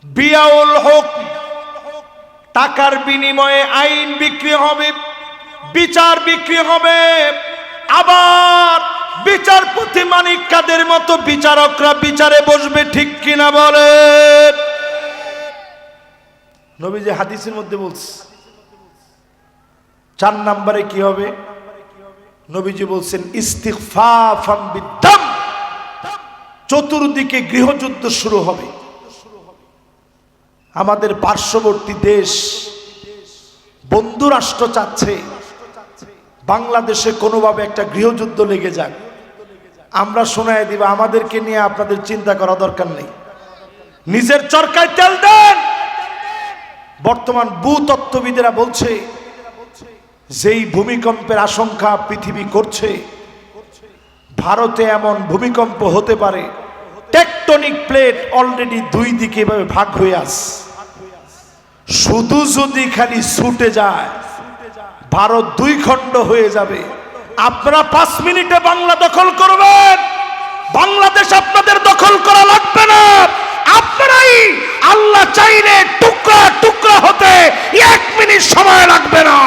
বিয়াউল হক, টাকার বিনিময়ে আইন বিক্রি হবে, বিচার বিক্রি হবে। আবার বিচারপতি মানিক কাদের মতো বিচারকরা বিচারে বসবে, ঠিক কিনা বলেন? নবীজি হাদিসের মধ্যে বলছে 4 নম্বরে কি হবে? নবীজি বলছেন ইস্তিগফাফান বিদ্দাম, চতুর্দিকে গৃহযুদ্ধ শুরু হবে। আমাদের পার্শ্ববর্তী দেশ বন্ধু রাষ্ট্র চাচ্ছে বাংলাদেশে কোনোভাবে একটা গৃহযুদ্ধ লেগে যাক। আমরা শোনায় দিব, আমাদেরকে নিয়ে আপনাদের চিন্তা করা দরকার নেই, নিজের চরকায় তেল দেন। বর্তমান ভূতত্ত্ববিদেরা বলছে যেই ভূমিকম্পের আশঙ্কা পৃথিবী করছে, ভারতে এমন ভূমিকম্প হতে পারে টেকটনিক প্লেট অলরেডি 2 দিকে এভাবে ভাগ হয়ে আছে। শুধু যদি খালি ছুটে যায় ভারত 2 খণ্ড হয়ে যাবে। আপনারা 5 মিনিটে বাংলা দখল করবেন, বাংলাদেশ আপনাদের দখল করা লাগবে না। আপনারাই আল্লাহ চাইলে টুকরা টুকরা হতে 1 মিনিট সময় লাগবে না।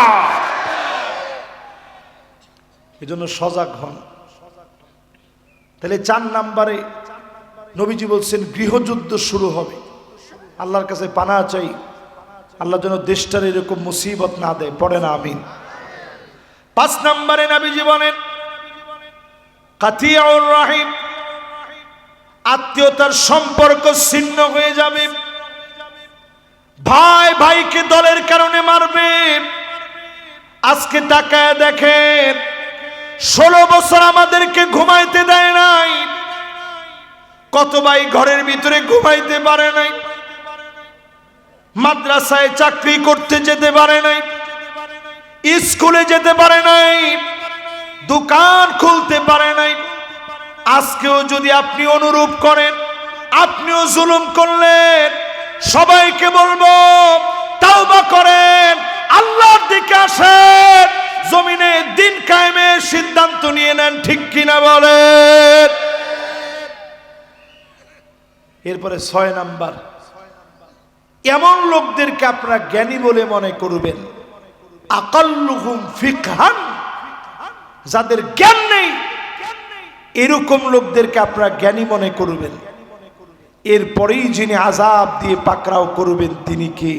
এজন্য সজাগ হন। তাহলে 4 নম্বরে নবীজি বলছেন গৃহযুদ্ধ শুরু হবে। আল্লাহর কাছে পানাহ চাই, আল্লাহ যেন দেশটার এরকম মুসিবত না দেয়। পড়ে না আমিন। 5 নম্বরে নবীজি বলেন কাতিয়াউর রাহিম, আত্মীয়তার সম্পর্ক ছিন্ন হয়ে যাবে। ভাই ভাইকে দলের কারণে মারবে। আজকে তাকায় দেখেন 16 বছর আমাদেরকে ঘুমাইতে দেয় নাই। কত ভাই ঘরের ভিতরে ঘুমাইতে পারে নাই, মাদ্রাসায় চাকরি করতে যেতে পারে নাই, স্কুলে যেতে পারে নাই, দোকান খুলতে পারে নাই। আজকেও যদি আপনি অনুরূপ করেন, আপনিও জুলুম করলেন, সবাইকে বলবো তাওবা করেন, আল্লাহর দিকে আসেন, জমিনে দিন কায়েমের সিদ্ধান্ত নিয়ে নেন, ঠিক কিনা বলেন? এরপরে 6 নাম্বার, এমন লোকদেরকে আপনারা জ্ঞানী বলে মনে করবেন, আকাল্লুহুম ফিকহান, যাদের জ্ঞান নেই এরকম লোকদেরকে আপনারা জ্ঞানী মনে করবেন। এরপরেই যিনি আযাব দিয়ে পাকড়াও করবেন তিনি কে?